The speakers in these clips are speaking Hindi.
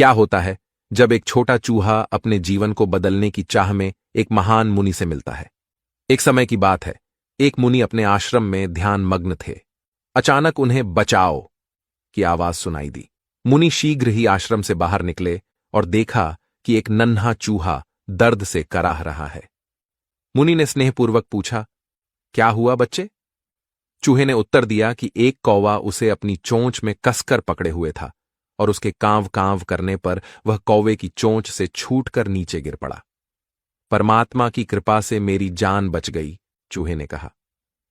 क्या होता है जब एक छोटा चूहा अपने जीवन को बदलने की चाह में एक महान मुनि से मिलता है। एक समय की बात है, एक मुनि अपने आश्रम में ध्यान मग्न थे। अचानक उन्हें बचाओ की आवाज सुनाई दी। मुनि शीघ्र ही आश्रम से बाहर निकले और देखा कि एक नन्हा चूहा दर्द से कराह रहा है। मुनि ने स्नेहपूर्वक पूछा, क्या हुआ बच्चे? चूहे ने उत्तर दिया कि एक कौवा उसे अपनी चोंच में कसकर पकड़े हुए था और उसके कांव कांव करने पर वह कौवे की चोंच से छूटकर नीचे गिर पड़ा। परमात्मा की कृपा से मेरी जान बच गई, चूहे ने कहा।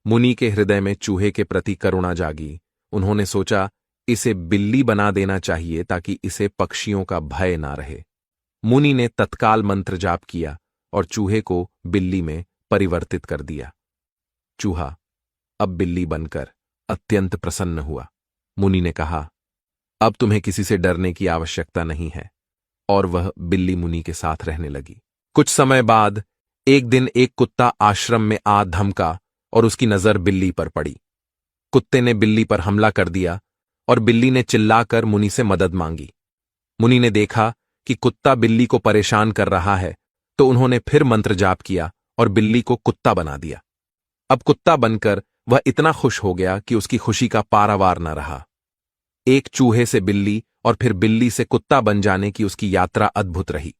मुनि के हृदय में चूहे के प्रति करुणा जागी। उन्होंने सोचा, इसे बिल्ली बना देना चाहिए ताकि इसे पक्षियों का भय ना रहे। मुनि ने तत्काल मंत्र जाप किया और चूहे को बिल्ली में परिवर्तित कर दिया। चूहा अब बिल्ली बनकर अत्यंत प्रसन्न हुआ। मुनि ने कहा, अब तुम्हें किसी से डरने की आवश्यकता नहीं है, और वह बिल्ली मुनि के साथ रहने लगी। कुछ समय बाद एक दिन एक कुत्ता आश्रम में आ धमका और उसकी नजर बिल्ली पर पड़ी। कुत्ते ने बिल्ली पर हमला कर दिया और बिल्ली ने चिल्लाकर मुनि से मदद मांगी। मुनि ने देखा कि कुत्ता बिल्ली को परेशान कर रहा है, तो उन्होंने फिर मंत्र जाप किया और बिल्ली को कुत्ता बना दिया। अब कुत्ता बनकर वह इतना खुश हो गया कि उसकी खुशी का पारावार न रहा। एक चूहे से बिल्ली और फिर बिल्ली से कुत्ता बन जाने की उसकी यात्रा अद्भुत रही,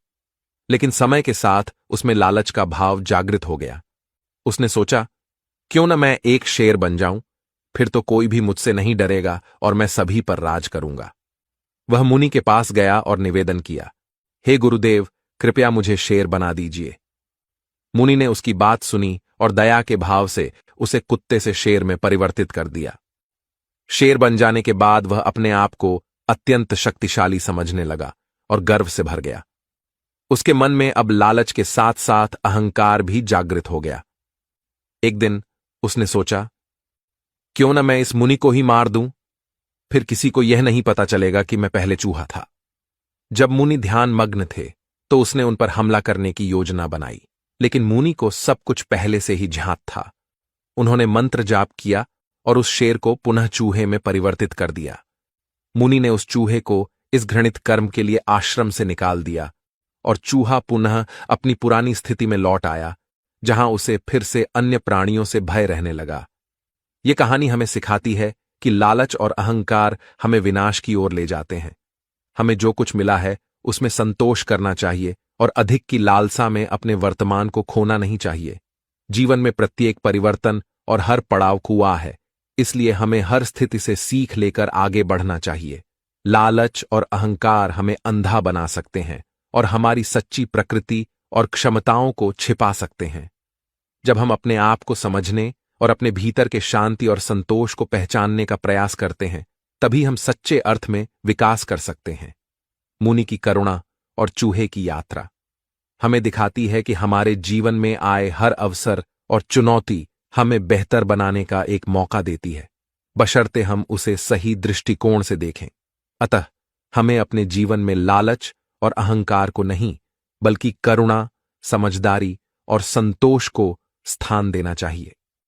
लेकिन समय के साथ उसमें लालच का भाव जागृत हो गया। उसने सोचा, क्यों न मैं एक शेर बन जाऊं, फिर तो कोई भी मुझसे नहीं डरेगा और मैं सभी पर राज करूंगा। वह मुनि के पास गया और निवेदन किया, हे गुरुदेव, कृपया मुझे शेर बना दीजिए। मुनि ने उसकी बात सुनी और दया के भाव से उसे कुत्ते से शेर में परिवर्तित कर दिया। शेर बन जाने के बाद वह अपने आप को अत्यंत शक्तिशाली समझने लगा और गर्व से भर गया। उसके मन में अब लालच के साथ साथ अहंकार भी जागृत हो गया। एक दिन उसने सोचा, क्यों न मैं इस मुनि को ही मार दूं, फिर किसी को यह नहीं पता चलेगा कि मैं पहले चूहा था। जब मुनि ध्यान मग्न थे तो उसने उन पर हमला करने की योजना बनाई, लेकिन मुनि को सब कुछ पहले से ही ज्ञात था। उन्होंने मंत्र जाप किया और उस शेर को पुनः चूहे में परिवर्तित कर दिया। मुनि ने उस चूहे को इस घृणित कर्म के लिए आश्रम से निकाल दिया और चूहा पुनः अपनी पुरानी स्थिति में लौट आया, जहां उसे फिर से अन्य प्राणियों से भय रहने लगा। यह कहानी हमें सिखाती है कि लालच और अहंकार हमें विनाश की ओर ले जाते हैं। हमें जो कुछ मिला है उसमें संतोष करना चाहिए और अधिक की लालसा में अपने वर्तमान को खोना नहीं चाहिए। जीवन में प्रत्येक परिवर्तन और हर पड़ाव कुआं है, इसलिए हमें हर स्थिति से सीख लेकर आगे बढ़ना चाहिए। लालच और अहंकार हमें अंधा बना सकते हैं और हमारी सच्ची प्रकृति और क्षमताओं को छिपा सकते हैं। जब हम अपने आप को समझने और अपने भीतर के शांति और संतोष को पहचानने का प्रयास करते हैं, तभी हम सच्चे अर्थ में विकास कर सकते हैं। मुनि की करुणा और चूहे की यात्रा हमें दिखाती है कि हमारे जीवन में आए हर अवसर और चुनौती हमें बेहतर बनाने का एक मौका देती है, बशर्ते हम उसे सही दृष्टिकोण से देखें। अतः हमें अपने जीवन में लालच और अहंकार को नहीं, बल्कि करुणा, समझदारी और संतोष को स्थान देना चाहिए।